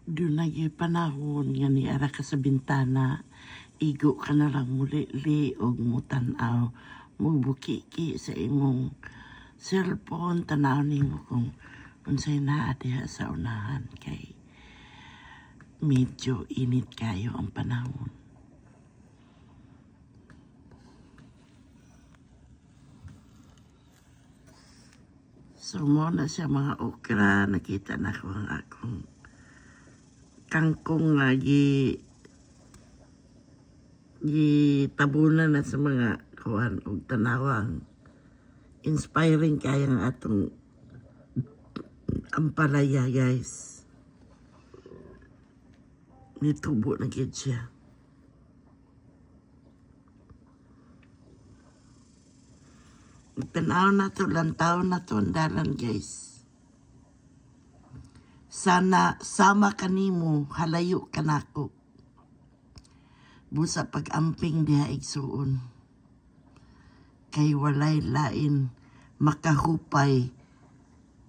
Doon lagi panahon nga ni ara ka sa bintana, igo ka na lang muli og mutanaw, mubuki-ki sa imong cellphone, tanaw nimo kung unsay naa diha sa unahan kay medyo init kayo ang panahon. So mo na siya mga okra, nakita na ko ang akong kangkong nga tabunan na sa mga kuhan og tanawang inspiring kaya ang atong ampalaya, guys. Nitubo na gid siya. Tanaw na to, lantaw na to ang dalan, guys. Sana sama kanimo, halayo kanako. Busa pag-amping diha igsuon. Kay walay lain makahupay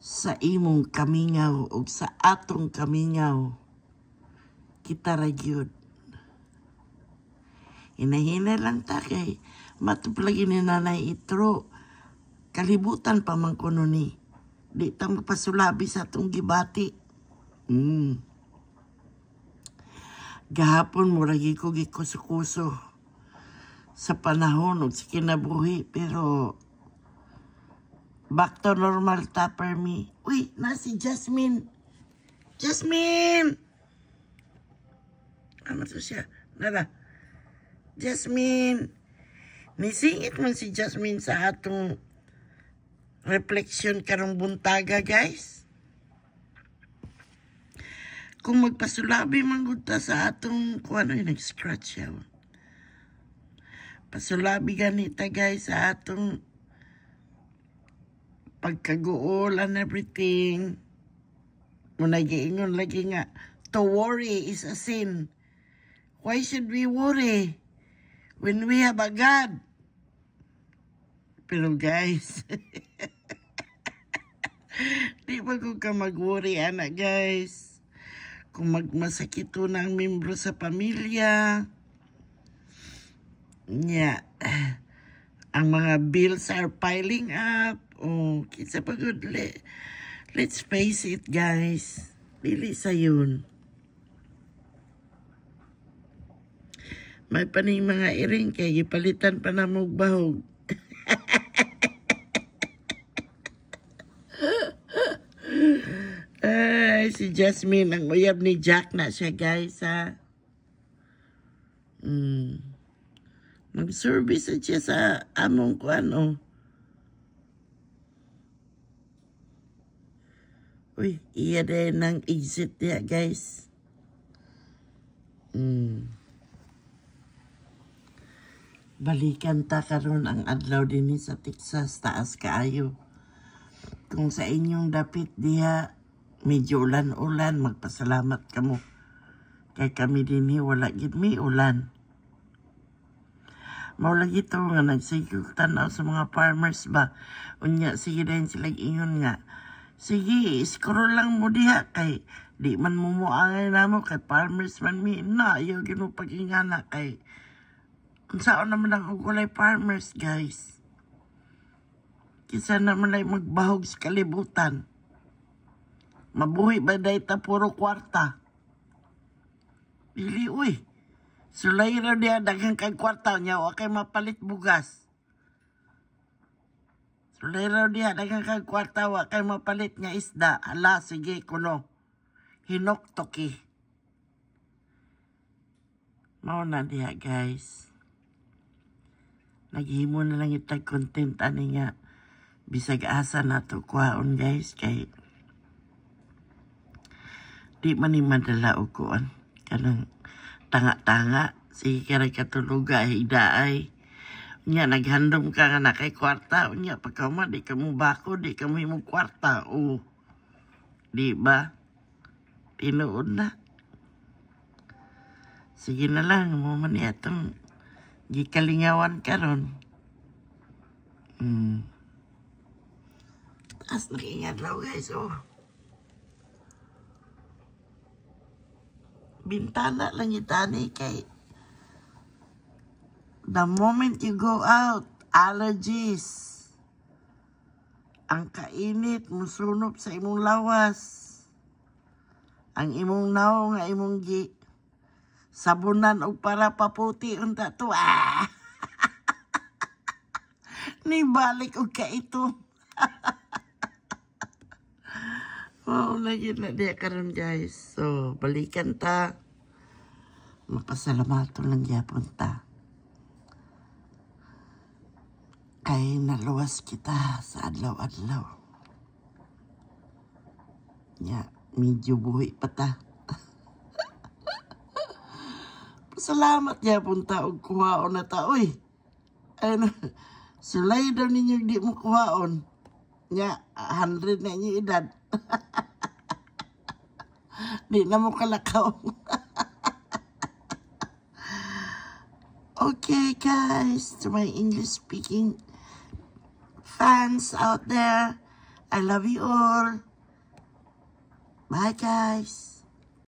sa imong kamingaw o sa atong kamingaw. Kita ra gyud. Hinahina lang ta kay matuplagi ni Nanay Itro. Kalibutan pa man kuno ni. Di ta mapasulabi sa atong gibati. Gahapon mo lagi ko gikuso-kuso sa panahon o sa kinabuhi, pero back to normal ta per me. Uy, na si Jasmine. Jasmine! Ano to siya? Nara. Jasmine! Nisingit man si Jasmine sa atong reflection karong buntaga, guys. Kung magpasulabi man gud ta sa atong kung ano yung nag-scratch siya. Pasulabi ganita, guys, sa atong pagkaguol and everything. Muna giingon lagi nga, to worry is a sin. Why should we worry when we have a God? Pero guys, di ba ko ka mag-worry, anak, guys? Kung magmasakito na ang membro sa pamilya, ang mga bills are piling up. Oh, kinsa pa good. Let's face it, guys. Dili sa yun. May paning mga iring kay gipalitan pa na mong bahog. Ay, si Jasmine, ang uyab ni Jack na siya, guys, ha? Mag-service siya sa among ko, ano. Uy, iya din ng exit niya, guys. Balikan ta karon ang adlaw din sa Texas, taas kaayo. Kung sa inyong dapit diha, medyo ulan-ulan, magpasalamat kamo. Kay kami din wala gid mi ulan. Maulagi ito nga nagsigil tanaw sa mga farmers ba. Unya, sige din sila ingon nga. Sige, scroll lang mo diha kay di man mumuangay na mo kay farmers man mi. Na, ayaw ginupag-ingana kay kung saan naman ang ugulay farmers, guys. Kisa naman ay magbahog sa kalibutan. Mabuhi ba dahi ta puro kwarta? Dili, uy. Sulay raw diya daghang kay kwarta niya o kay mapalit bugas. Sulay raw diya daghang kay kwarta o kay mapalit nga isda. Hala, sige, kuno. Hinoktoki. Mao na diya, guys. Naghimo na lang itag content ani nga bisag asa na to kuhaon, guys, kay di man ni madala og kuan kanang tanga-tanga sige kay katuluga hidaay nya naghandom ka nga na kay kwarta nya pagkama di ka mo bako di ka mo imong kwarta o di ba tinuod na sige na lang mo man atong gikalingawan karon. Taas na kay adlaw, guys, oh. bintana lang itani kay the moment you go out, allergies. Ang kainit, musunop sa imong lawas. Ang imong naw nga imong sabunan o para paputi unta to. Nibalik og ka ito. Oh, lagi na diya karon guys. So, balikan ta. Mapasalamato lang gyapon ta. Kay naluwas kita sa adlaw-adlaw. Ya, medyo buhi pa ta. Pasalamat gyapon ta og kuhaon na ta, oy. Ano, sulay daw ninyo di mo kuhaon. Ya, 100 na inyo edad. Di na mo kalakaw. Okay, guys, to my English-speaking fans out there, I love you all. Bye, guys.